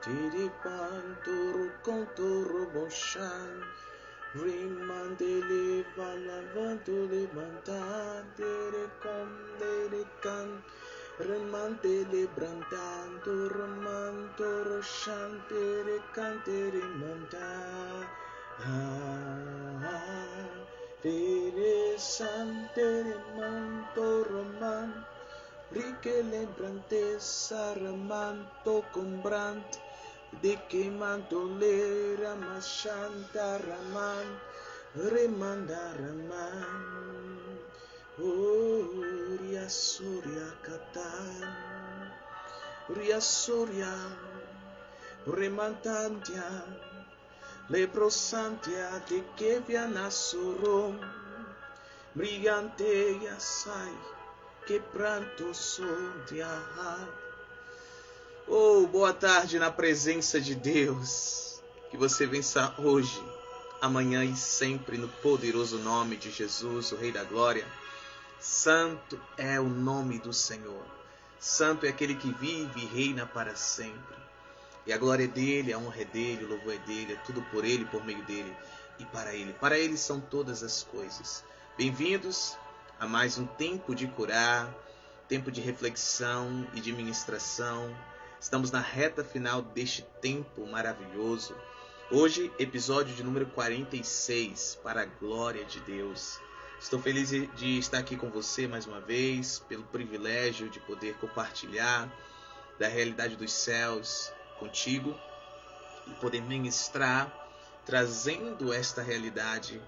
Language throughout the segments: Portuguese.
Tiri panturu conturu boshan. Rimandele valavantule mantan. Tere condele can. Remantele brantanto romanto shantere cantere mantan. Tere santere manto roman. Rike lembrante saramanto combrant. De que manto lera mashanta raman. Remanda raman. Ria Surya Katan, Ria Surya, Remantantia, Lebrosantia, de que vianasurum, Brillante Yasai, que pranto sondia. Oh, boa tarde na presença de Deus, que você vença hoje, amanhã e sempre no poderoso nome de Jesus, o Rei da Glória. Santo é o nome do Senhor. Santo é aquele que vive e reina para sempre. E a glória é dele, a honra é dele, o louvor é dele, é tudo por ele, por meio dele e para ele. Para ele são todas as coisas. Bem-vindos a mais um tempo de curar, tempo de reflexão e de ministração. Estamos na reta final deste tempo maravilhoso. Hoje, episódio de número 46, para a glória de Deus. Estou feliz de estar aqui com você mais uma vez, pelo privilégio de poder compartilhar da realidade dos céus contigo e poder ministrar, trazendo esta realidade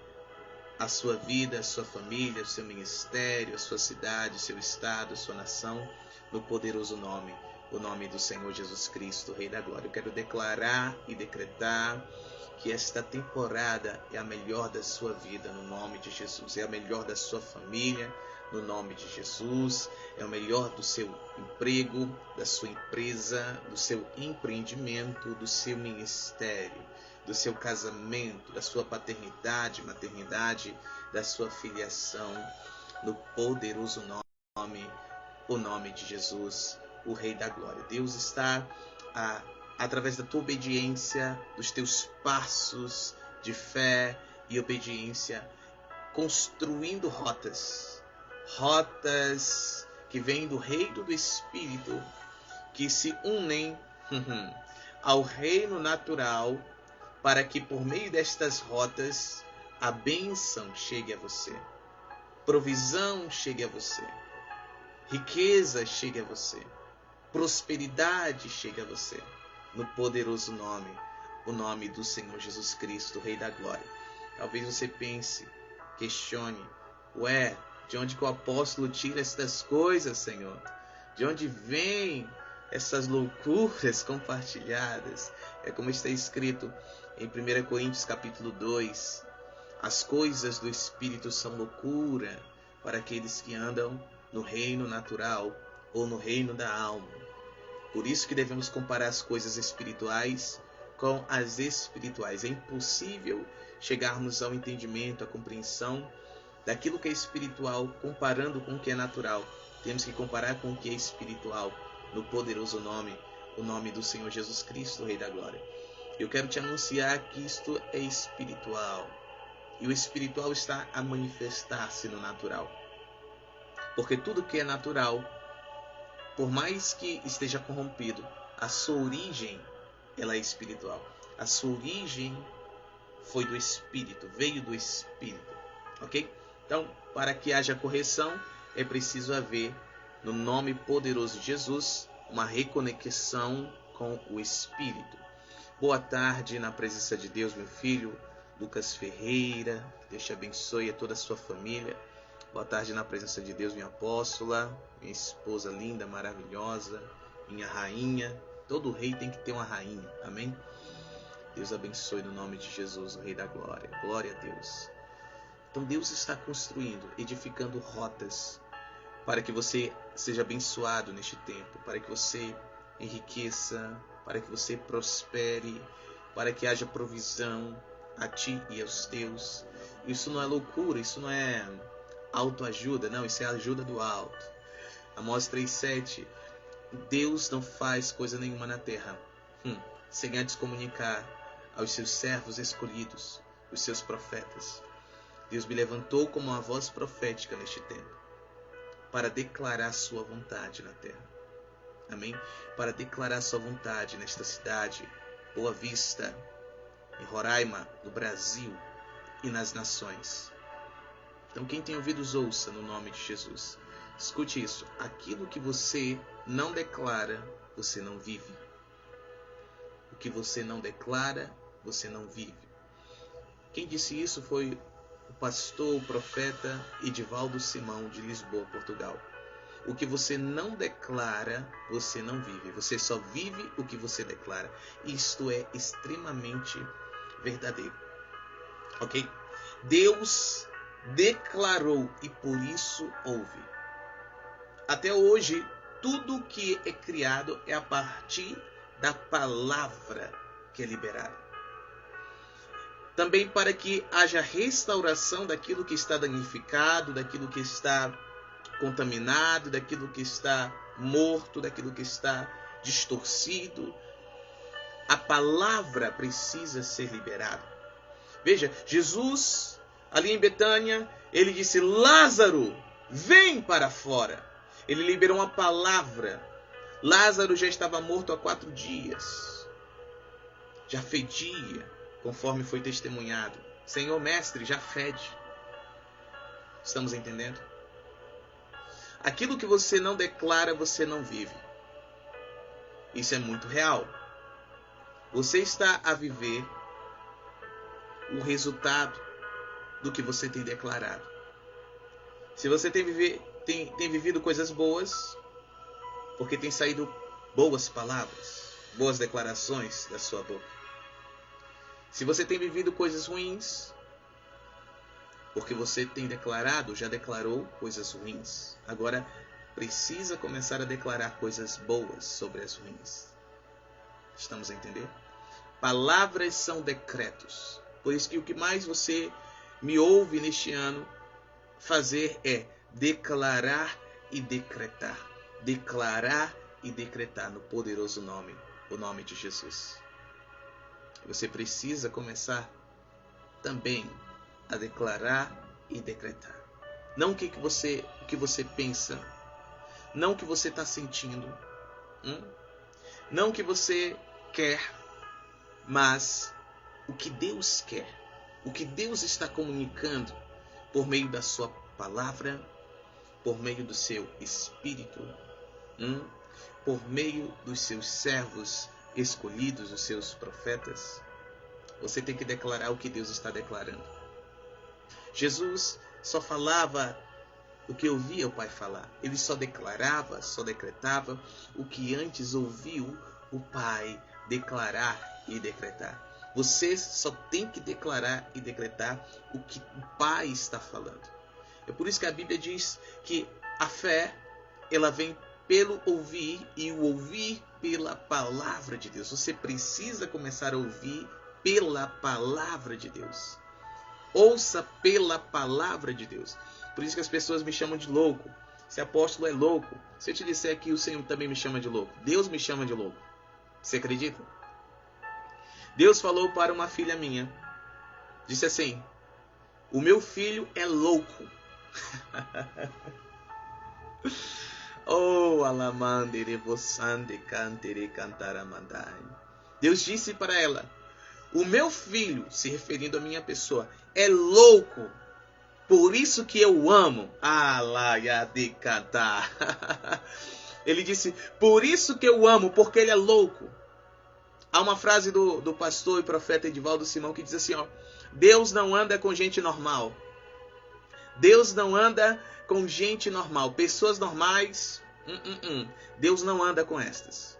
à sua vida, à sua família, ao seu ministério, à sua cidade, ao seu estado, à sua nação, no poderoso nome, o nome do Senhor Jesus Cristo, Rei da Glória. Eu quero declarar e decretar que esta temporada é a melhor da sua vida, no nome de Jesus. É a melhor da sua família, no nome de Jesus. É o melhor do seu emprego, da sua empresa, do seu empreendimento, do seu ministério, do seu casamento, da sua paternidade, maternidade, da sua filiação, no poderoso nome, o nome de Jesus, o Rei da Glória. Deus está através da tua obediência, dos teus passos de fé e obediência, construindo rotas que vêm do reino do Espírito, que se unem ao reino natural, para que por meio destas rotas a bênção chegue a você, provisão chegue a você, riqueza chegue a você, prosperidade chegue a você, no poderoso nome, o nome do Senhor Jesus Cristo, Rei da Glória. Talvez você pense, questione, de onde que o apóstolo tira estas coisas, Senhor? De onde vêm essas loucuras compartilhadas? É como está escrito em 1 Coríntios capítulo 2, as coisas do Espírito são loucura para aqueles que andam no reino natural ou no reino da alma. Por isso que devemos comparar as coisas espirituais com as espirituais. É impossível chegarmos ao entendimento, à compreensão daquilo que é espiritual, comparando com o que é natural. Temos que comparar com o que é espiritual, no poderoso nome, o nome do Senhor Jesus Cristo, Rei da Glória. Eu quero te anunciar que isto é espiritual. E o espiritual está a manifestar-se no natural. Porque tudo que é natural, por mais que esteja corrompido, a sua origem, ela é espiritual. A sua origem foi do Espírito, veio do Espírito, ok? Então, para que haja correção, é preciso haver, no nome poderoso de Jesus, uma reconexão com o Espírito. Boa tarde na presença de Deus, meu filho, Lucas Ferreira. Deus te abençoe a toda a sua família. Boa tarde na presença de Deus, minha apóstola, minha esposa linda, maravilhosa, minha rainha. Todo rei tem que ter uma rainha, amém? Deus abençoe no nome de Jesus, o Rei da Glória. Glória a Deus. Então Deus está construindo, edificando rotas para que você seja abençoado neste tempo, para que você enriqueça, para que você prospere, para que haja provisão a ti e aos teus. Isso não é loucura, isso não é autoajuda, não, isso é a ajuda do alto. Amós 3,7. Deus não faz coisa nenhuma na terra sem antes comunicar aos seus servos escolhidos, os seus profetas. Deus me levantou como uma voz profética neste tempo, para declarar sua vontade na terra. Amém? Para declarar sua vontade nesta cidade, Boa Vista, em Roraima, no Brasil e nas nações. Então quem tem ouvidos, ouça no nome de Jesus. Escute isso. Aquilo que você não declara, você não vive. O que você não declara, você não vive. Quem disse isso foi o pastor, o profeta Edivaldo Simão, de Lisboa, Portugal. O que você não declara, você não vive. Você só vive o que você declara. Isto é extremamente verdadeiro. Ok? Deus declarou e por isso houve. Até hoje, tudo que é criado é a partir da palavra que é liberada. Também para que haja restauração daquilo que está danificado, daquilo que está contaminado, daquilo que está morto, daquilo que está distorcido. A palavra precisa ser liberada. Veja, Jesus, ali em Betânia, ele disse: Lázaro, vem para fora. Ele liberou uma palavra. Lázaro já estava morto há 4 dias. Já fedia, conforme foi testemunhado. Senhor mestre, já fede. Estamos entendendo? Aquilo que você não declara, você não vive. Isso é muito real. Você está a viver o resultado do que você tem declarado. Se você tem vivido coisas boas, porque tem saído boas palavras, boas declarações da sua boca. Se você tem vivido coisas ruins, porque você tem declarado, já declarou coisas ruins. Agora precisa começar a declarar coisas boas sobre as ruins. Estamos a entender? Palavras são decretos. Por isso que o que mais você me ouve neste ano fazer é declarar e decretar. Declarar e decretar no poderoso nome, o nome de Jesus. Você precisa começar também a declarar e decretar. Não o que você pensa, não o que você está sentindo, não o que você quer, mas o que Deus quer, o que Deus está comunicando por meio da sua palavra, por meio do seu Espírito, por meio dos seus servos escolhidos, os seus profetas. Você tem que declarar o que Deus está declarando. Jesus só falava o que ouvia o Pai falar. Ele só declarava, só decretava o que antes ouviu o Pai declarar e decretar. Você só tem que declarar e decretar o que o Pai está falando. É por isso que a Bíblia diz que a fé, ela vem pelo ouvir e o ouvir pela palavra de Deus. Você precisa começar a ouvir pela palavra de Deus. Ouça pela palavra de Deus. Por isso que as pessoas me chamam de louco. Esse apóstolo é louco. Se eu te disser que o Senhor também me chama de louco, Deus me chama de louco. Você acredita? Deus falou para uma filha minha. Disse assim: o meu filho é louco. Oh, alamandere vossande cantere cantaramandai. Deus disse para ela: o meu filho, se referindo à minha pessoa, é louco. Por isso que eu amo. Ele disse: por isso que eu amo, porque ele é louco. Há uma frase do pastor e profeta Edivaldo Simão que diz assim: Deus não anda com gente normal. Deus não anda com gente normal. Pessoas normais, Deus não anda com estas.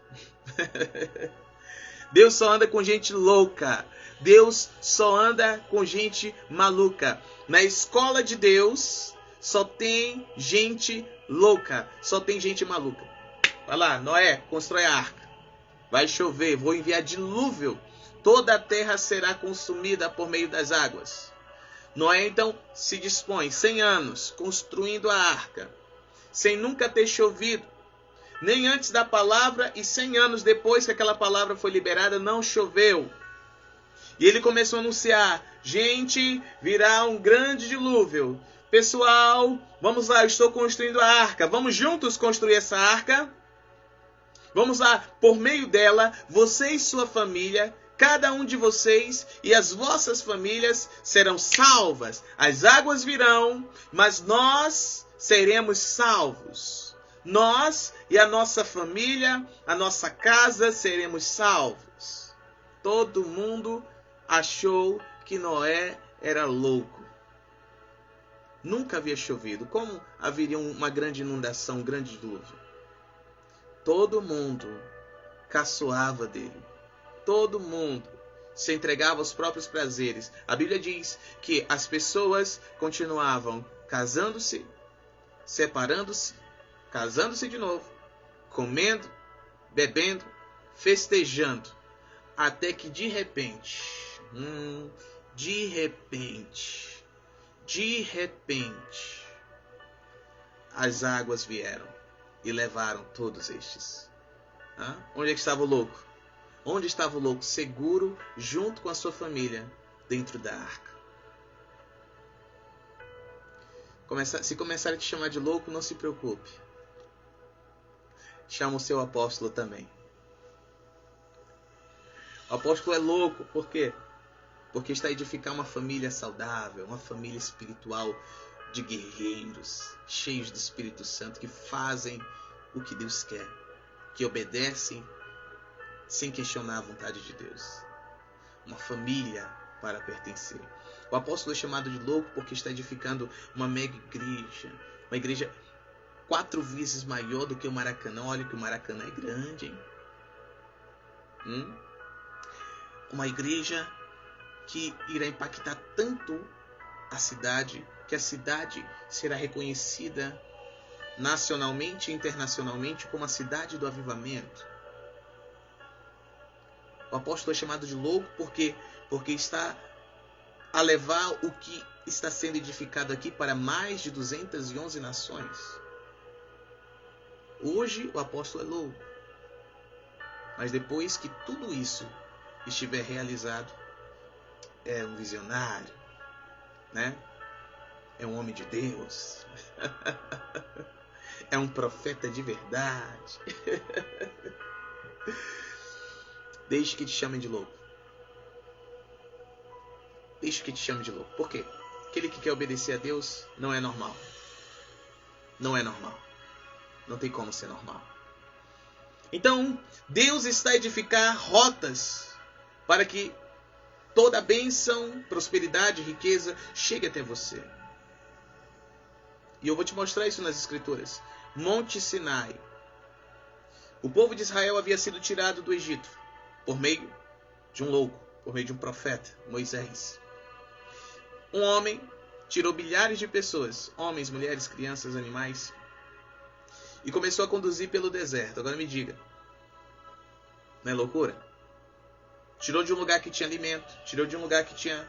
Deus só anda com gente louca. Deus só anda com gente maluca. Na escola de Deus só tem gente louca. Só tem gente maluca. Vai lá, Noé, constrói a arca. Vai chover, vou enviar dilúvio. Toda a terra será consumida por meio das águas. Noé então se dispõe 100 anos construindo a arca, sem nunca ter chovido. nem antes da palavra, e 100 anos depois que aquela palavra foi liberada, não choveu. E ele começou a anunciar: gente, virá um grande dilúvio. Pessoal, vamos lá, eu estou construindo a arca. Vamos juntos construir essa arca? Vamos lá, por meio dela, você e sua família, cada um de vocês e as vossas famílias serão salvas. As águas virão, mas nós seremos salvos. Nós e a nossa família, a nossa casa seremos salvos. Todo mundo achou que Noé era louco. Nunca havia chovido. Como haveria uma grande inundação, um grande dilúvio? Todo mundo caçoava dele. Todo mundo se entregava aos próprios prazeres. A Bíblia diz que as pessoas continuavam casando-se, separando-se, casando-se de novo, comendo, bebendo, festejando, até que de repente, as águas vieram e levaram todos estes. Onde é que estava o louco? Onde estava o louco? Seguro, junto com a sua família, dentro da arca. Se começarem a te chamar de louco, não se preocupe. Chama o seu apóstolo também. O apóstolo é louco, por quê? Porque está a edificar uma família saudável, uma família espiritual de guerreiros, cheios do Espírito Santo, que fazem o que Deus quer, que obedecem sem questionar a vontade de Deus. Uma família para pertencer. O apóstolo é chamado de louco porque está edificando uma mega igreja. Uma igreja 4 vezes maior do que o Maracanã. Olha que o Maracanã é grande, hein? Uma igreja que irá impactar tanto a cidade, que a cidade será reconhecida nacionalmente e internacionalmente como a cidade do avivamento. O apóstolo é chamado de louco porque está a levar o que está sendo edificado aqui para mais de 211 nações. Hoje o apóstolo é louco. Mas depois que tudo isso estiver realizado, é um visionário, né? É um homem de Deus. É um profeta de verdade. Deixe que te chamem de louco. Deixe que te chamem de louco. Por quê? Aquele que quer obedecer a Deus não é normal. Não é normal. Não tem como ser normal. Então, Deus está a edificar rotas para que toda a bênção, prosperidade, riqueza chegue até você. E eu vou te mostrar isso nas Escrituras. Monte Sinai. O povo de Israel havia sido tirado do Egito por meio de um louco, por meio de um profeta, Moisés. Um homem tirou milhares de pessoas, homens, mulheres, crianças, animais, e começou a conduzir pelo deserto. Agora me diga, não é loucura? Tirou de um lugar que tinha alimento, tirou de um lugar que tinha,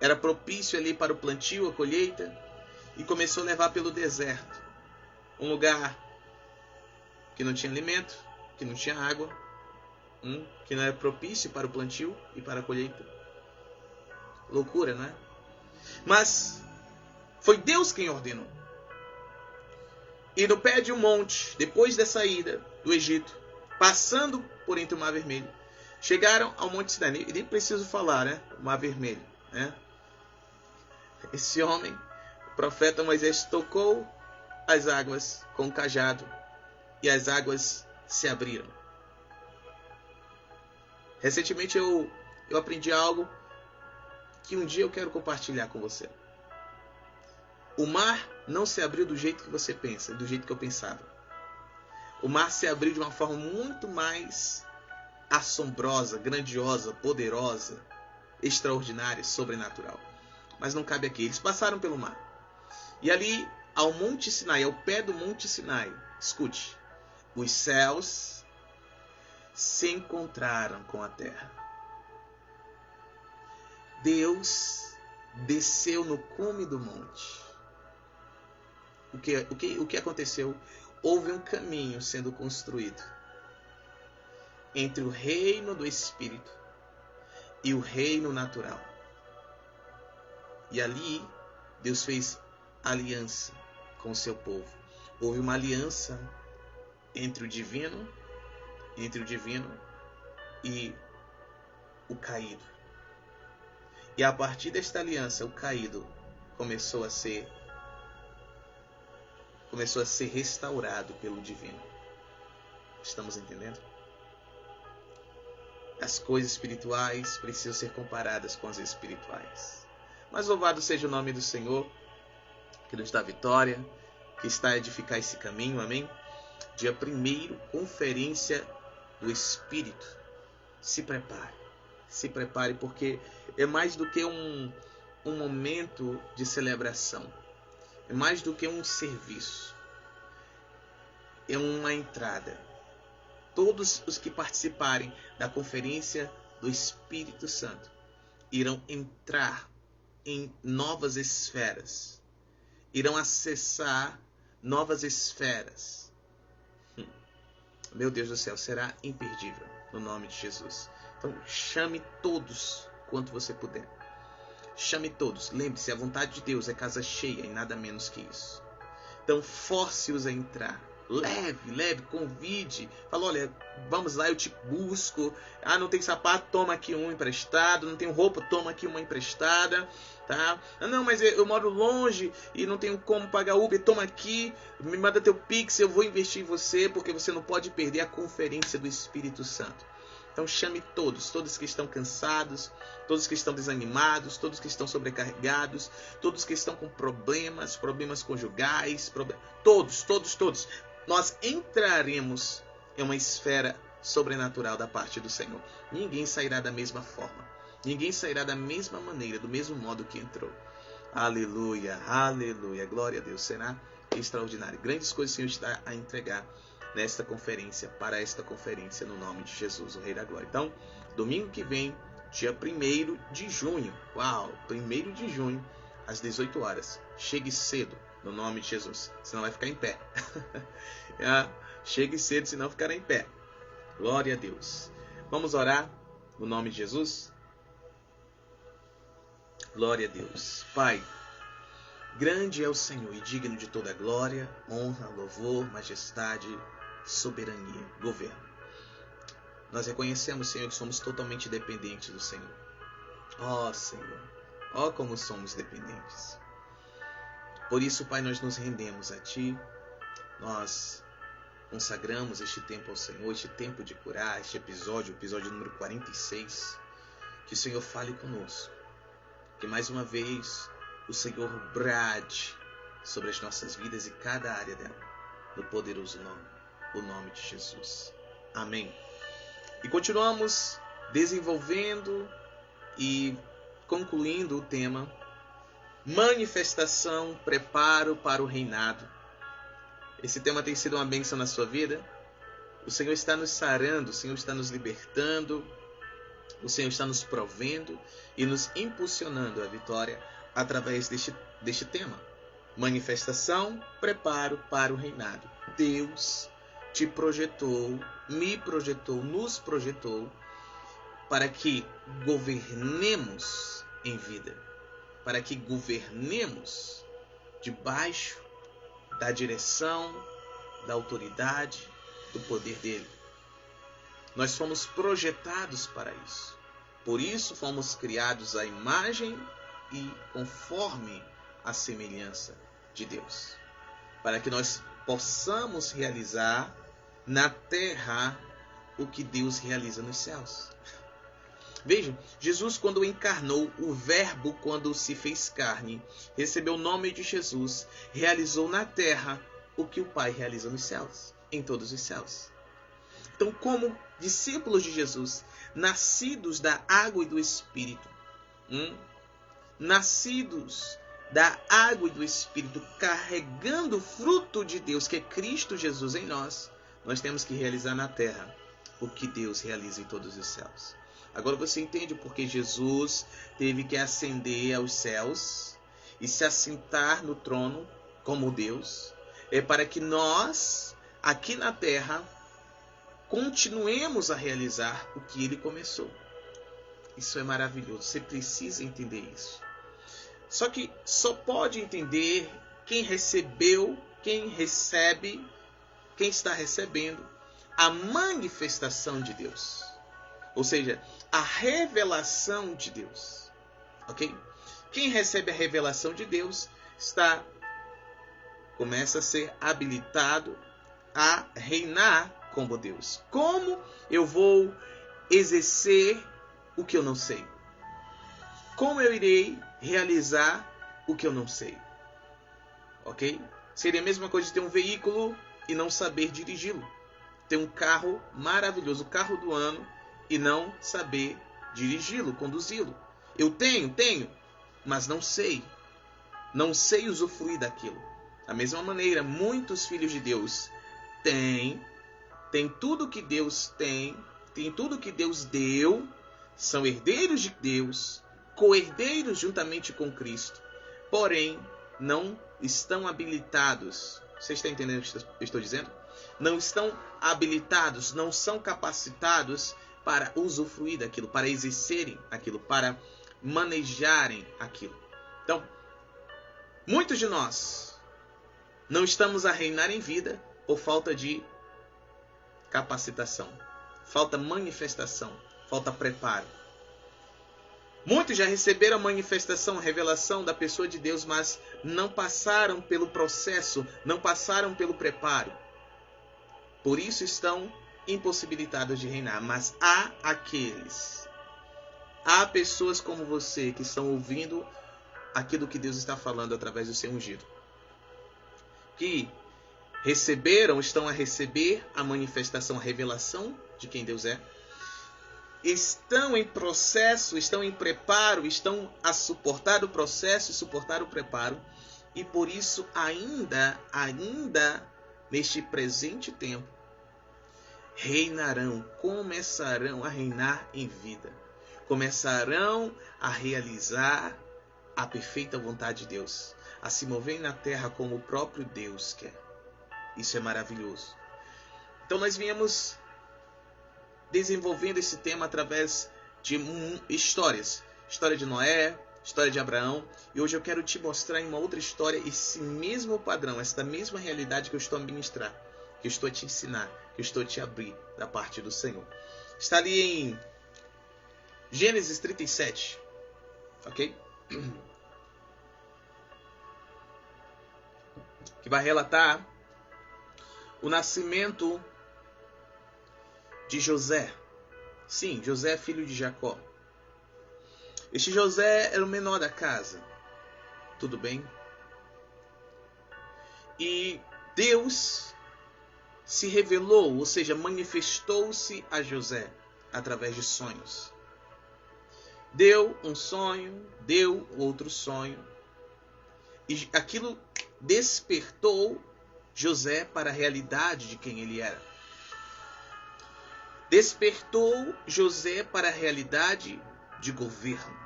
era propício ali para o plantio, a colheita, e começou a levar pelo deserto. Um lugar que não tinha alimento, que não tinha água, que não era propício para o plantio e para a colheita. Loucura, não é? Mas foi Deus quem ordenou. E no pé de um monte, depois da saída do Egito, passando por entre o Mar Vermelho, chegaram ao Monte Sinai. E nem preciso falar, né? O Mar Vermelho, né? Esse homem, o profeta Moisés, tocou as águas com o cajado e as águas se abriram. Recentemente eu aprendi algo que um dia eu quero compartilhar com você. O mar não se abriu do jeito que você pensa, do jeito que eu pensava. O mar se abriu de uma forma muito mais assombrosa, grandiosa, poderosa, extraordinária, sobrenatural. Mas não cabe aqui. Eles passaram pelo mar. E ali, ao Monte Sinai, ao pé do Monte Sinai, escute, os céus se encontraram com a terra. Deus desceu no cume do monte. o que aconteceu? Houve um caminho sendo construído entre o reino do Espírito e o reino natural. E ali Deus fez aliança com o seu povo. Houve uma aliança entre o divino e o caído. E a partir desta aliança, o caído começou a ser restaurado pelo divino. Estamos entendendo? As coisas espirituais precisam ser comparadas com as espirituais. Mas louvado seja o nome do Senhor, que nos dá vitória, que está a edificar esse caminho, amém? Dia 1º, conferência do Espírito. Se prepare, porque é mais do que um momento de celebração. É mais do que um serviço. É uma entrada. Todos os que participarem da conferência do Espírito Santo irão entrar em novas esferas. Irão acessar novas esferas. Meu Deus do céu, será imperdível no nome de Jesus. Então chame todos quanto você puder. Chame todos. Lembre-se, a vontade de Deus é casa cheia e nada menos que isso. Então force-os a entrar. Leve, convide. Fala, olha, vamos lá, eu te busco. Ah, não tem sapato? Toma aqui um emprestado. Não tenho roupa? Toma aqui uma emprestada. Tá? Ah, não, mas eu moro longe e não tenho como pagar Uber. Toma aqui, me manda teu Pix, eu vou investir em você, porque você não pode perder a conferência do Espírito Santo. Então chame todos que estão cansados, todos que estão desanimados, todos que estão sobrecarregados, todos que estão com problemas conjugais, todos. Nós entraremos em uma esfera sobrenatural da parte do Senhor. Ninguém sairá da mesma forma. Ninguém sairá da mesma maneira, do mesmo modo que entrou. Aleluia, aleluia. Glória a Deus. Será extraordinário. Grandes coisas o Senhor está a entregar nesta conferência, para esta conferência, no nome de Jesus, o Rei da Glória. Então, domingo que vem, dia 1º de junho. Uau, 1º de junho, às 18 horas. Chegue cedo, no nome de Jesus. Senão vai ficar em pé. Chegue cedo, senão ficará em pé. Glória a Deus. Vamos orar, no nome de Jesus? Glória a Deus. Pai, grande é o Senhor e digno de toda glória, honra, louvor, majestade, soberania, governo. Nós reconhecemos, Senhor, que somos totalmente dependentes do Senhor. Ó Senhor, ó como somos dependentes. Por isso, Pai, nós nos rendemos a Ti. Nós consagramos este tempo ao Senhor, este tempo de curar, este episódio, o episódio número 46. Que o Senhor fale conosco. Que mais uma vez o Senhor brade sobre as nossas vidas e cada área dela, no poderoso nome, o nome de Jesus. Amém. E continuamos desenvolvendo e concluindo o tema manifestação, preparo para o reinado. Esse tema tem sido uma bênção na sua vida. O Senhor está nos sarando, o Senhor está nos libertando, o Senhor está nos provendo e nos impulsionando à vitória através deste tema. Manifestação, preparo para o reinado. Deus te projetou, me projetou, nos projetou para que governemos em vida. Para que governemos debaixo da direção, da autoridade, do poder dele. Nós fomos projetados para isso. Por isso fomos criados à imagem e conforme a semelhança de Deus. Para que nós possamos realizar na terra o que Deus realiza nos céus. Vejam, Jesus quando encarnou, o Verbo quando se fez carne, recebeu o nome de Jesus, realizou na terra o que o Pai realiza nos céus, em todos os céus. Então, como discípulos de Jesus, nascidos da água e do Espírito, nascidos da água e do Espírito, carregando o fruto de Deus, que é Cristo Jesus em nós, nós temos que realizar na terra o que Deus realiza em todos os céus. Agora você entende porque Jesus teve que ascender aos céus e se assentar no trono como Deus, é para que nós, aqui na terra, continuemos a realizar o que ele começou. Isso é maravilhoso, você precisa entender isso. Só que só pode entender quem recebeu, quem recebe, quem está recebendo a manifestação de Deus. Ou seja, a revelação de Deus. Ok? Quem recebe a revelação de Deus começa a ser habilitado a reinar como Deus. Como eu vou exercer o que eu não sei? Como eu irei realizar o que eu não sei? Ok? Seria a mesma coisa de ter um veículo e não saber dirigi-lo. Ter um carro maravilhoso, o carro do ano, e não saber dirigi-lo, conduzi-lo. Eu tenho, mas não sei. Não sei usufruir daquilo. Da mesma maneira, muitos filhos de Deus têm tudo que Deus tem tudo que Deus deu, são herdeiros de Deus, co-herdeiros juntamente com Cristo, porém não estão habilitados. Você está entendendo o que eu estou dizendo? Não estão habilitados, não são capacitados para usufruir daquilo, para exercerem aquilo, para manejarem aquilo. Então, muitos de nós não estamos a reinar em vida por falta de capacitação, falta manifestação, falta preparo. Muitos já receberam a manifestação, a revelação da pessoa de Deus, mas não passaram pelo processo, não passaram pelo preparo. Por isso estão impossibilitados de reinar. Mas há pessoas como você que estão ouvindo aquilo que Deus está falando através do seu ungido, que estão a receber a manifestação, a revelação de quem Deus é, estão em processo, estão em preparo, estão a suportar o processo e suportar o preparo, e por isso ainda neste presente tempo começarão a reinar em vida, começarão a realizar a perfeita vontade de Deus, a se mover na terra como o próprio Deus quer. Isso é maravilhoso. Então nós viemos desenvolvendo esse tema através de histórias. História de Noé, história de Abraão. E hoje eu quero te mostrar em uma outra história esse mesmo padrão, essa mesma realidade que eu estou a ministrar, que eu estou a te ensinar, que eu estou a te abrir da parte do Senhor. Está ali em Gênesis 37. Ok? Que vai relatar o nascimento de José. Sim, José, filho de Jacó. Este José era o menor da casa. Tudo bem? E Deus se revelou, ou seja, manifestou-se a José através de sonhos. Deu um sonho, deu outro sonho. E aquilo despertou José para a realidade de quem ele era. Despertou José para a realidade de governo.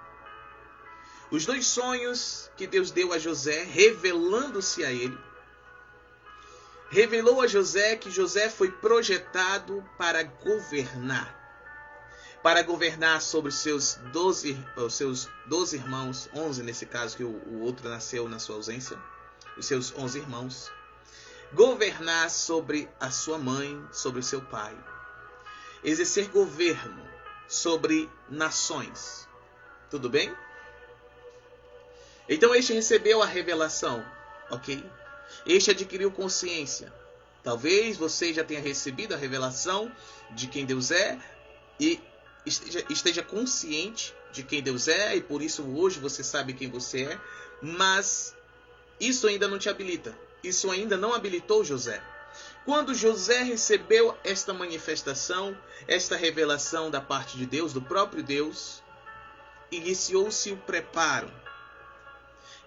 Os dois sonhos que Deus deu a José, revelando-se a ele, revelou a José que José foi projetado para governar sobre os seus 12 irmãos, 11 nesse caso, que o outro nasceu na sua ausência, os seus 11 irmãos, governar sobre a sua mãe, sobre o seu pai, exercer governo sobre nações. Tudo bem? Então este recebeu a revelação, ok? Este adquiriu consciência. Talvez você já tenha recebido a revelação de quem Deus é e esteja consciente de quem Deus é, e por isso hoje você sabe quem você é, mas isso ainda não te habilita. Isso ainda não habilitou José. Quando José recebeu esta manifestação, esta revelação da parte de Deus, do próprio Deus, iniciou-se o preparo.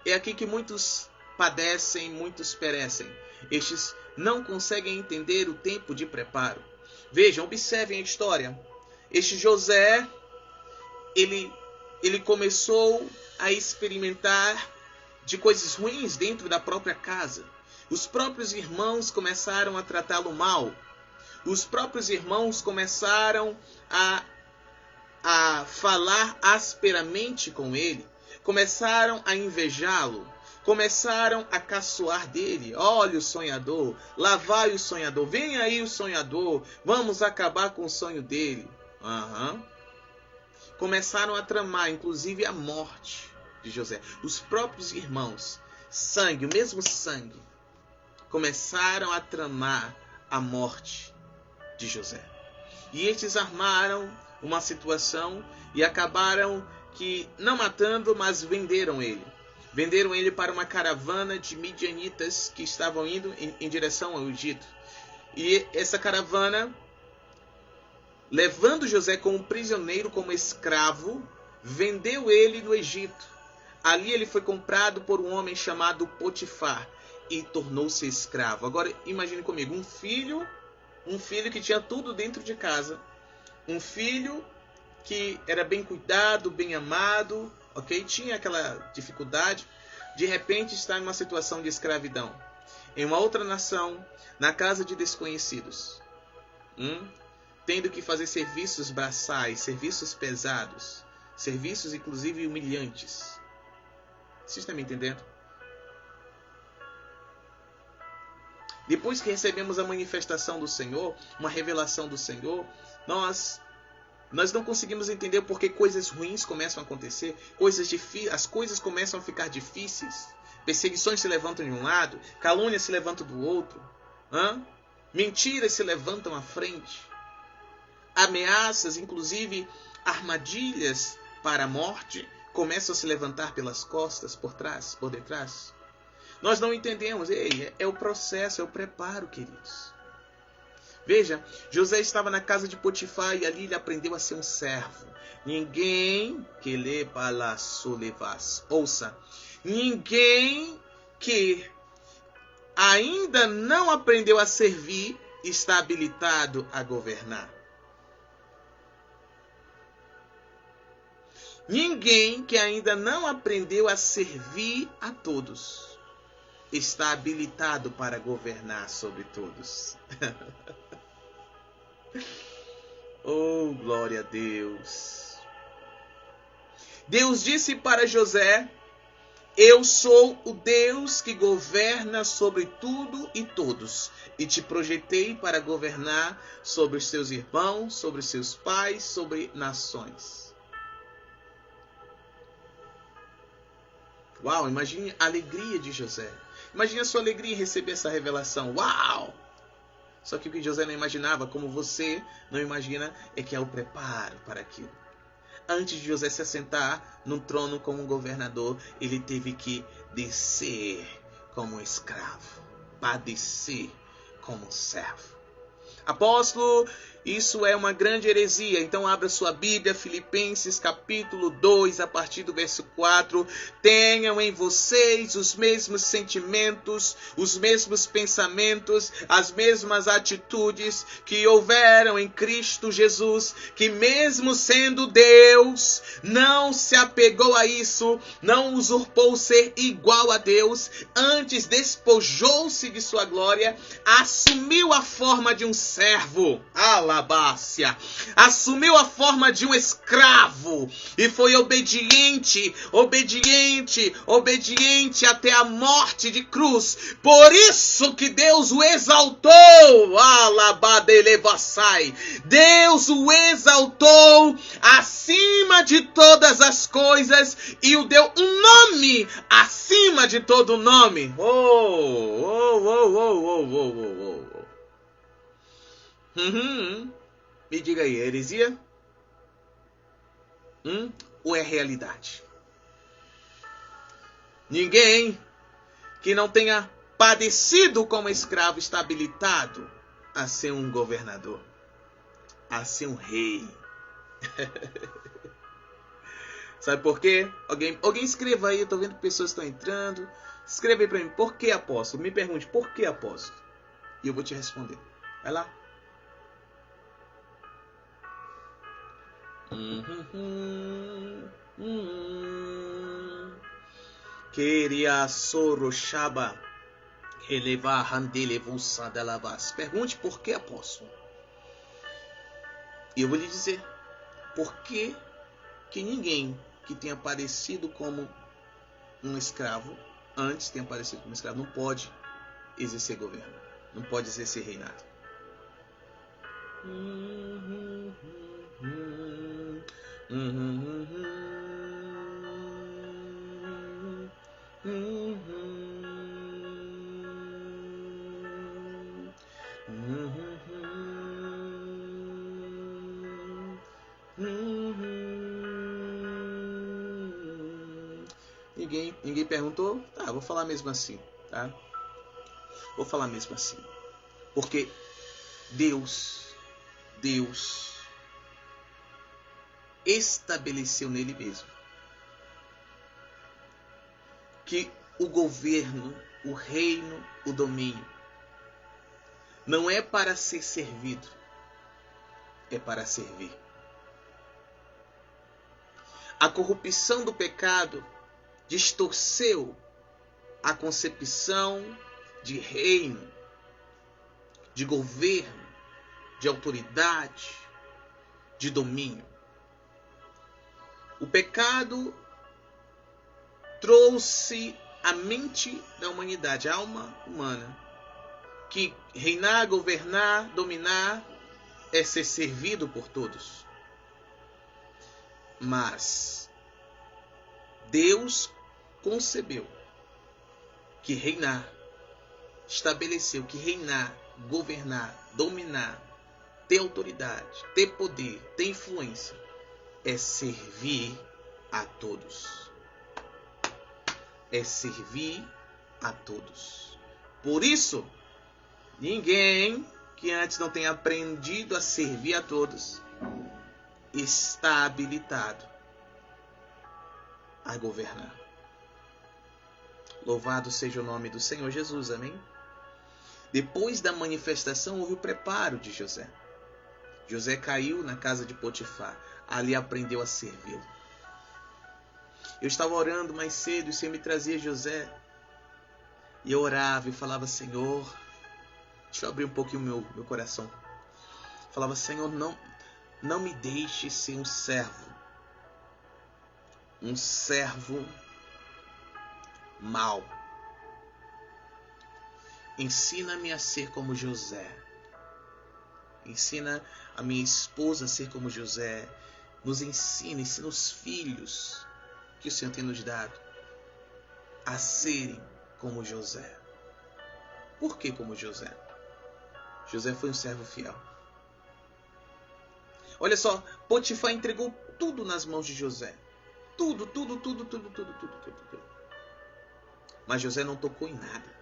É aqui que muitos padecem, muitos perecem. Estes não conseguem entender o tempo de preparo. Vejam, observem a história. Este José, ele começou a experimentar de coisas ruins dentro da própria casa. Os próprios irmãos começaram a tratá-lo mal. Os próprios irmãos começaram a falar asperamente com ele. Começaram a invejá-lo. Começaram a caçoar dele. Olha o sonhador, lá vai o sonhador, vem aí o sonhador, vamos acabar com o sonho dele. Começaram a tramar, inclusive, a morte de José. Os próprios irmãos, sangue, o mesmo sangue, começaram a tramar a morte de José. E estes armaram uma situação e acabaram que, não matando, mas venderam ele. Venderam ele para uma caravana de midianitas que estavam indo em direção ao Egito. E essa caravana, levando José como prisioneiro, como escravo, vendeu ele no Egito. Ali ele foi comprado por um homem chamado Potifar e tornou-se escravo. Agora imagine comigo, um filho que tinha tudo dentro de casa, um filho que era bem cuidado, bem amado, ok? Tinha aquela dificuldade, de repente está em uma situação de escravidão, em uma outra nação, na casa de desconhecidos, tendo que fazer serviços braçais, serviços pesados, serviços inclusive humilhantes. Vocês estão me entendendo? Depois que recebemos a manifestação do Senhor, uma revelação do Senhor, nós não conseguimos entender porque coisas ruins começam a acontecer, as coisas começam a ficar difíceis, perseguições se levantam de um lado, calúnias se levantam do outro, mentiras se levantam à frente, ameaças, inclusive armadilhas para a morte, começam a se levantar pelas costas, por trás, por detrás. Nós não entendemos. É o processo, é o preparo, queridos. Veja, José estava na casa de Potifar e ali ele aprendeu a ser um servo. Ninguém que lhe palassolevas. Ouça, ninguém que ainda não aprendeu a servir está habilitado a governar. Ninguém que ainda não aprendeu a servir a todos está habilitado para governar sobre todos. Oh, glória a Deus. Deus disse para José: eu sou o Deus que governa sobre tudo e todos, e te projetei para governar sobre os seus irmãos, sobre os seus pais, sobre nações. Uau, imagine a alegria de José. Imagine a sua alegria em receber essa revelação. Uau! Só que o que José não imaginava, como você não imagina, é que é o preparo para aquilo. Antes de José se assentar no trono como um governador, ele teve que descer como um escravo, padecer como um servo. Apóstolo, isso é uma grande heresia. Então abra sua Bíblia, Filipenses capítulo 2, a partir do verso 4. Tenham em vocês os mesmos sentimentos, os mesmos pensamentos, as mesmas atitudes que houveram em Cristo Jesus, que mesmo sendo Deus, não se apegou a isso, não usurpou ser igual a Deus, antes despojou-se de sua glória, assumiu a forma de um servo, alabácia, assumiu a forma de um escravo e foi obediente até a morte de cruz. Por isso que Deus o exaltou, alabadelevassai. Deus o exaltou acima de todas as coisas e o deu um nome acima de todo nome. Me diga aí, é heresia? Ou é realidade? Ninguém que não tenha padecido como escravo está habilitado a ser um governador, a ser um rei. Sabe por quê? Alguém escreva aí, eu tô vendo que pessoas estão entrando. Escreva aí pra mim, por que apóstolo? Me pergunte, por que apóstolo? E eu vou te responder. Vai lá. Queria soroshaba. Elevar handelevusa delavas. Pergunte por que, apóstolo? E eu vou lhe dizer. Por que ninguém que tenha aparecido como um escravo, antes tenha aparecido como escravo, não pode exercer governo, não pode exercer reinado? Ninguém perguntou? Tá, vou falar mesmo assim, tá? Vou falar mesmo assim. Porque Deus estabeleceu nele mesmo que o governo, o reino, o domínio não é para ser servido, é para servir. A corrupção do pecado distorceu a concepção de reino, de governo, de autoridade, de domínio. O pecado trouxe à mente da humanidade, a alma humana, que reinar, governar, dominar é ser servido por todos. Mas Deus concebeu que reinar, estabeleceu que reinar, governar, dominar, ter autoridade, ter poder, ter influência, é servir a todos. É servir a todos. Por isso, ninguém que antes não tenha aprendido a servir a todos está habilitado a governar. Louvado seja o nome do Senhor Jesus, amém? Depois da manifestação houve o preparo de José. José caiu na casa de Potifar, ali aprendeu a servi-lo. Eu estava orando mais cedo e o Senhor me trazia José. E eu orava e falava, Senhor, deixa eu abrir um pouquinho meu coração. Falava, Senhor, não me deixe ser um servo mau. Ensina-me a ser como José. Ensina a minha esposa a ser como José. Nos ensina os filhos que o Senhor tem nos dado a serem como José. Por que como José? José foi um servo fiel. Olha só, Potifar entregou tudo nas mãos de José. Tudo. Mas José não tocou em nada.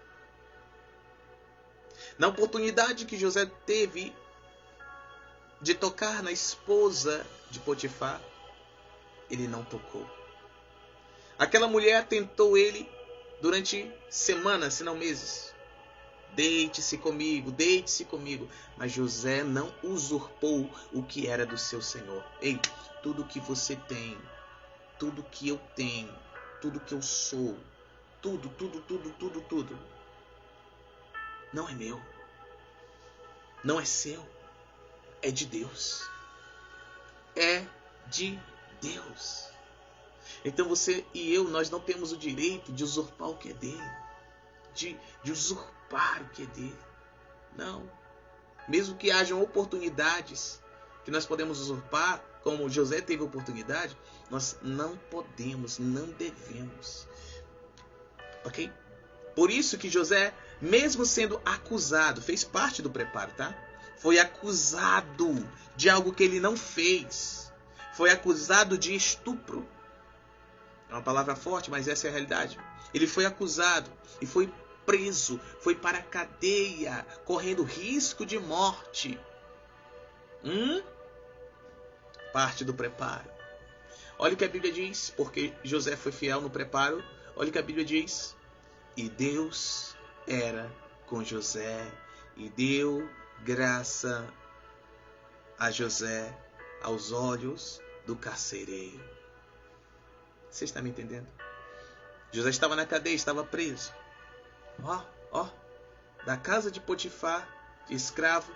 Na oportunidade que José teve de tocar na esposa de Potifar, ele não tocou. Aquela mulher tentou ele durante semanas, se não meses. Deite-se comigo. Mas José não usurpou o que era do seu senhor. Ei, tudo que você tem, tudo que eu tenho, tudo que eu sou, tudo, não é meu. Não é seu. É de Deus. É de Deus. Então você e eu, nós não temos o direito de usurpar o que é dele. De usurpar o que é dele. Não. Mesmo que hajam oportunidades que nós podemos usurpar, como José teve oportunidade, nós não podemos, não devemos. Ok? Por isso que José, mesmo sendo acusado, fez parte do preparo, tá? Foi acusado de algo que ele não fez. Foi acusado de estupro. É uma palavra forte, mas essa é a realidade. Ele foi acusado e foi preso, foi para a cadeia, correndo risco de morte. Parte do preparo. Olha o que a Bíblia diz, porque José foi fiel no preparo. Olha o que a Bíblia diz. E Deus era com José e deu graça a José aos olhos do carcereiro. Você está me entendendo? José estava na cadeia, estava preso. Da casa de Potifar, de escravo,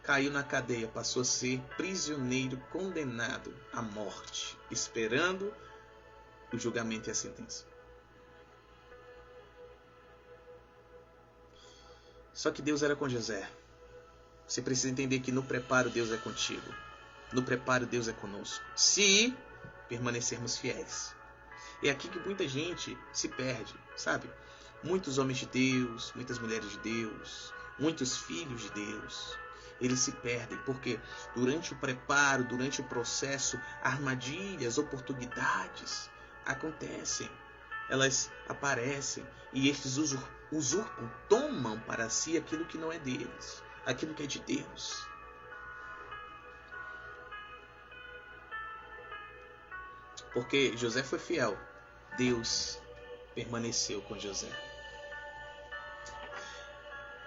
caiu na cadeia, passou a ser prisioneiro condenado à morte, esperando o julgamento e a sentença. Só que Deus era com José. Você precisa entender que no preparo Deus é contigo. No preparo Deus é conosco. Se permanecermos fiéis. É aqui que muita gente se perde, sabe? Muitos homens de Deus, muitas mulheres de Deus, muitos filhos de Deus, eles se perdem porque durante o preparo, durante o processo, armadilhas, oportunidades acontecem. Elas aparecem e estes usurpam, tomam para si aquilo que não é deles, aquilo que é de Deus. Porque José foi fiel, Deus permaneceu com José.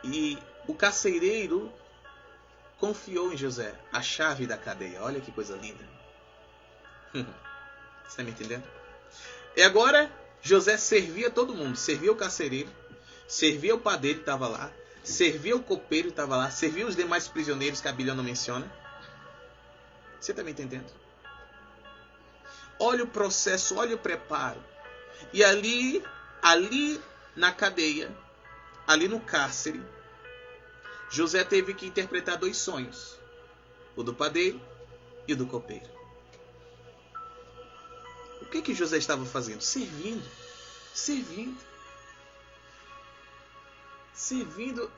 E o carcereiro confiou em José a chave da cadeia. Olha que coisa linda. Você está me entendendo? E agora José servia todo mundo. Servia o carcereiro, servia o padeiro que estava lá, servia o copeiro que estava lá, servia os demais prisioneiros que a Bíblia não menciona. Você está me entendendo? Olha o processo, olha o preparo. E ali na cadeia, ali no cárcere, José teve que interpretar 2 sonhos. O do padeiro e o do copeiro. O que José estava fazendo? Servindo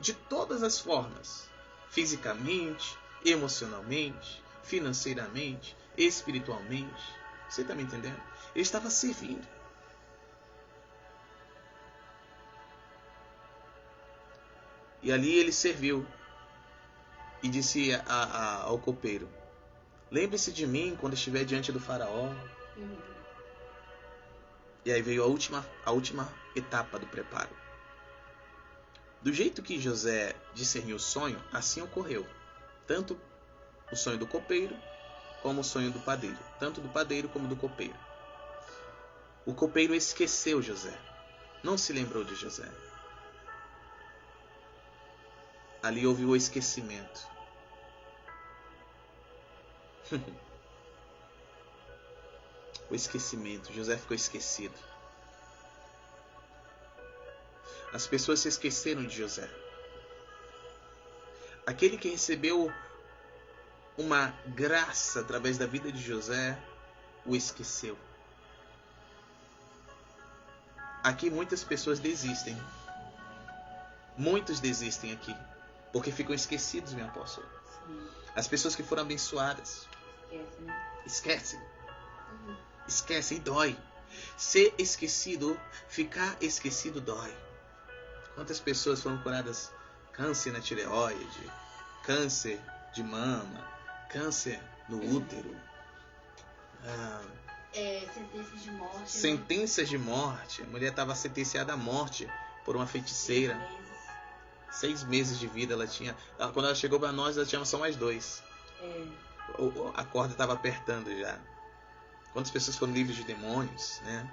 de todas as formas. Fisicamente, emocionalmente, financeiramente, espiritualmente. Você está me entendendo? Ele estava servindo. E ali ele serviu. E disse ao copeiro: lembre-se de mim quando estiver diante do faraó. E aí veio a última etapa do preparo. Do jeito que José discerniu o sonho, assim ocorreu. Tanto o sonho do copeiro, como o sonho do padeiro. Tanto do padeiro como do copeiro. O copeiro esqueceu José. Não se lembrou de José. Ali houve o esquecimento. O esquecimento. José ficou esquecido. As pessoas se esqueceram de José. Aquele que recebeu uma graça através da vida de José, o esqueceu. Aqui muitas pessoas desistem. Muitos desistem aqui. Porque ficam esquecidos, meu apóstolo. Sim. As pessoas que foram abençoadas. Esquecem. Esquecem e dói. Ser esquecido, ficar esquecido dói. Quantas pessoas foram curadas? Câncer na tireoide, câncer de mama, câncer no útero. Sentenças de morte. Sentenças de morte. A mulher estava sentenciada à morte por uma feiticeira. 6 meses de vida ela tinha. Quando ela chegou para nós, ela tinha só mais 2. A corda estava apertando já. Quantas pessoas foram livres de demônios, né?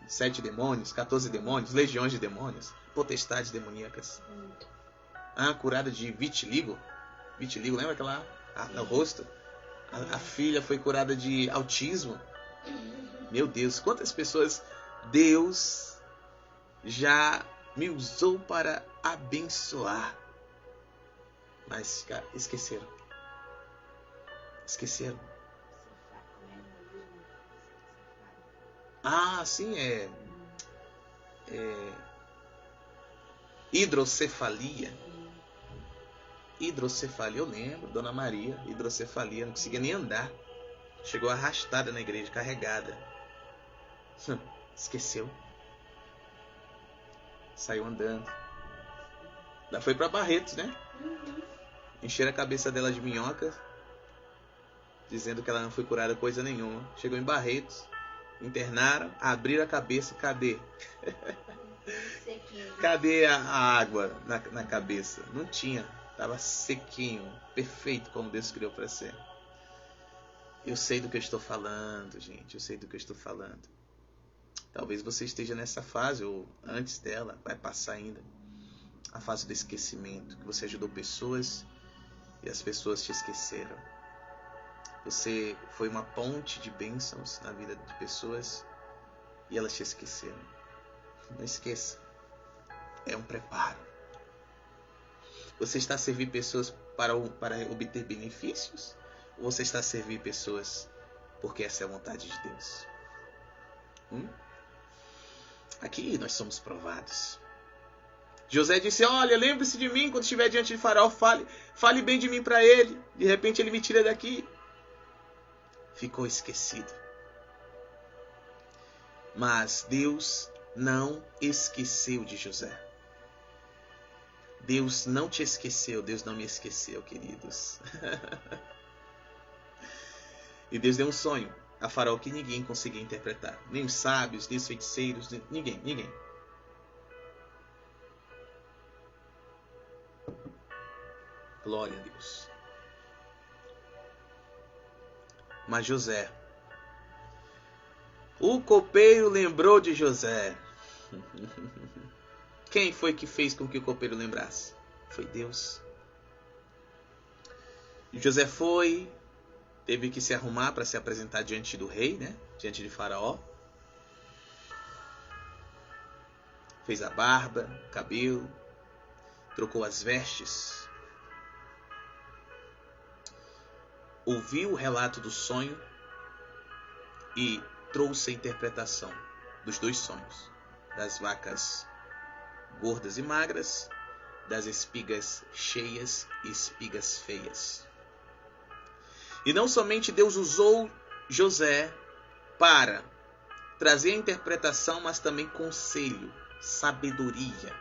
7 demônios, 14 demônios, legiões de demônios, potestades demoníacas. Curada de vitiligo. Vitiligo, lembra aquela no rosto? A filha foi curada de autismo. Meu Deus, quantas pessoas Deus já me usou para abençoar. Mas esqueceram. Esqueceram. Sim, hidrocefalia. Hidrocefalia, eu lembro, Dona Maria, hidrocefalia, não conseguia nem andar. Chegou arrastada na igreja, carregada. Esqueceu. Saiu andando. Ela foi para Barretos, né? Encheram a cabeça dela de minhoca, dizendo que ela não foi curada coisa nenhuma. Chegou em Barretos, internaram, abriram a cabeça, cadê? Cadê a água na cabeça? Não tinha, estava sequinho, perfeito como Deus criou para ser. Eu sei do que eu estou falando, gente, eu sei do que eu estou falando. Talvez você esteja nessa fase, ou antes dela, vai passar ainda. A fase do esquecimento, que você ajudou pessoas e as pessoas te esqueceram. Você foi uma ponte de bênçãos na vida de pessoas e elas te esqueceram. Não esqueça. É um preparo. Você está a servir pessoas para obter benefícios? Ou você está a servir pessoas porque essa é a vontade de Deus? Aqui nós somos provados. José disse, olha, lembre-se de mim quando estiver diante de Faraó, fale bem de mim para ele. De repente ele me tira daqui. Ficou esquecido. Mas Deus não esqueceu de José. Deus não te esqueceu, Deus não me esqueceu, queridos. E Deus deu um sonho a Faraó que ninguém conseguia interpretar. Nem os sábios, nem os feiticeiros, ninguém. Glória a Deus. Mas José, o copeiro lembrou de José. Quem foi que fez com que o copeiro lembrasse? Foi Deus. José teve que se arrumar para se apresentar diante do rei, né? Diante de Faraó. Fez a barba, o cabelo, trocou as vestes. Ouviu o relato do sonho e trouxe a interpretação dos dois sonhos. Das vacas gordas e magras, das espigas cheias e espigas feias. E não somente Deus usou José para trazer a interpretação, mas também conselho, sabedoria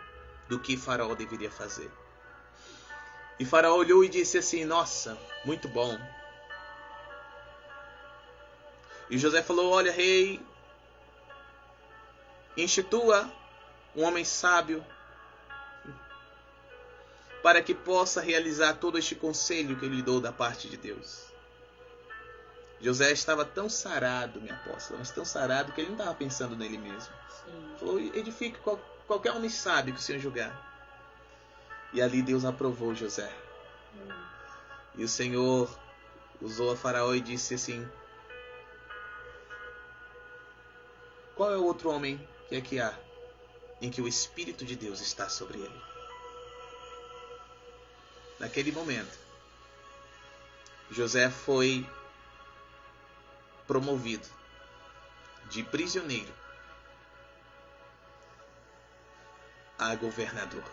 do que Faraó deveria fazer. E Faraó olhou e disse assim, nossa, muito bom. E José falou, olha, rei, institua um homem sábio para que possa realizar todo este conselho que eu lhe dou da parte de Deus. José estava tão sarado, minha apóstola, mas tão sarado que ele não estava pensando nele mesmo. Sim. Falou, edifique qualquer homem sábio que o Senhor julgar. E ali Deus aprovou José. E o Senhor usou a Faraó e disse assim, qual é o outro homem que aqui há em que o Espírito de Deus está sobre ele? Naquele momento, José foi promovido de prisioneiro a governador.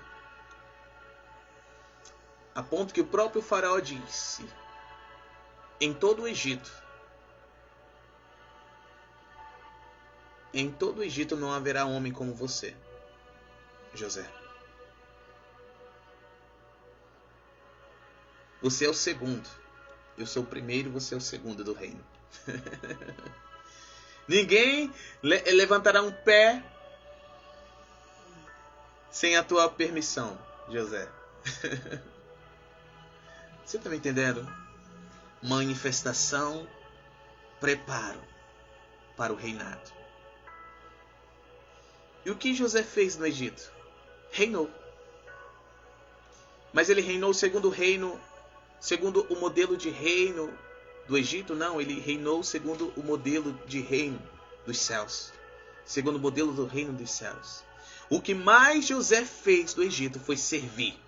A ponto que o próprio Faraó disse, em todo o Egito não haverá homem como você, José. Você é o segundo. Eu sou o primeiro, você é o segundo do reino. Ninguém levantará um pé sem a tua permissão, José. Você está me entendendo? Manifestação, preparo para o reinado. E o que José fez no Egito? Reinou. Mas ele reinou segundo o modelo de reino do Egito? Não, ele reinou segundo o modelo de reino dos céus. Segundo o modelo do reino dos céus. O que mais José fez do Egito foi servir.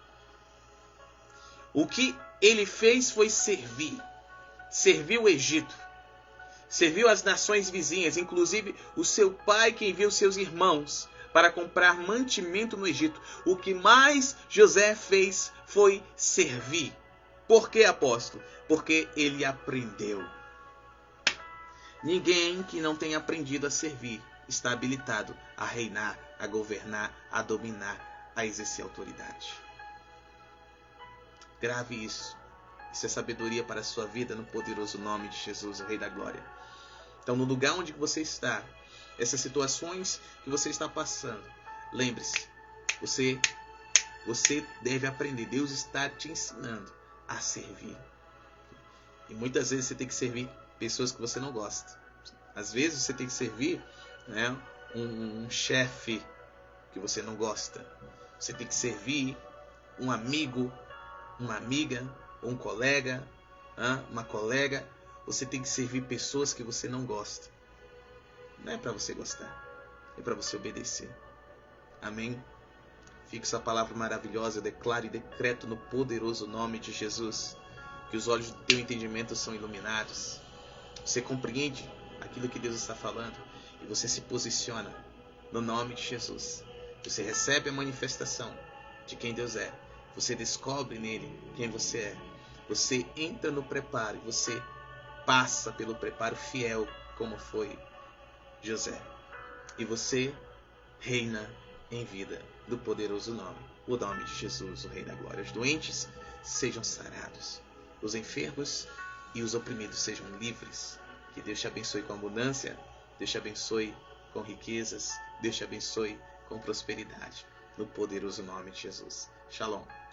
O que ele fez foi servir. Serviu o Egito. Serviu as nações vizinhas, inclusive o seu pai que enviou seus irmãos para comprar mantimento no Egito. O que mais José fez foi servir. Por que, apóstolo? Porque ele aprendeu. Ninguém que não tenha aprendido a servir está habilitado a reinar, a governar, a dominar, a exercer autoridade. Grave isso. Isso é sabedoria para a sua vida no poderoso nome de Jesus, o Rei da Glória. Então, no lugar onde você está, essas situações que você está passando, lembre-se, você deve aprender. Deus está te ensinando a servir. E muitas vezes você tem que servir pessoas que você não gosta. Às vezes você tem que servir, né, um chefe que você não gosta. Você tem que servir um amigo, uma amiga, um colega, uma colega. Você tem que servir pessoas que você não gosta. Não é para você gostar, é para você obedecer. Amém? Fique essa palavra maravilhosa, eu declaro e decreto no poderoso nome de Jesus, que os olhos do teu entendimento são iluminados. Você compreende aquilo que Deus está falando e você se posiciona no nome de Jesus. Você recebe a manifestação de quem Deus é. Você descobre nele quem você é. Você entra no preparo, você passa pelo preparo fiel, como foi José. E você reina em vida do poderoso nome, o nome de Jesus, o Rei da Glória. Os doentes sejam sarados, os enfermos e os oprimidos sejam livres. Que Deus te abençoe com abundância, Deus te abençoe com riquezas, Deus te abençoe com prosperidade, no poderoso nome de Jesus. Shalom.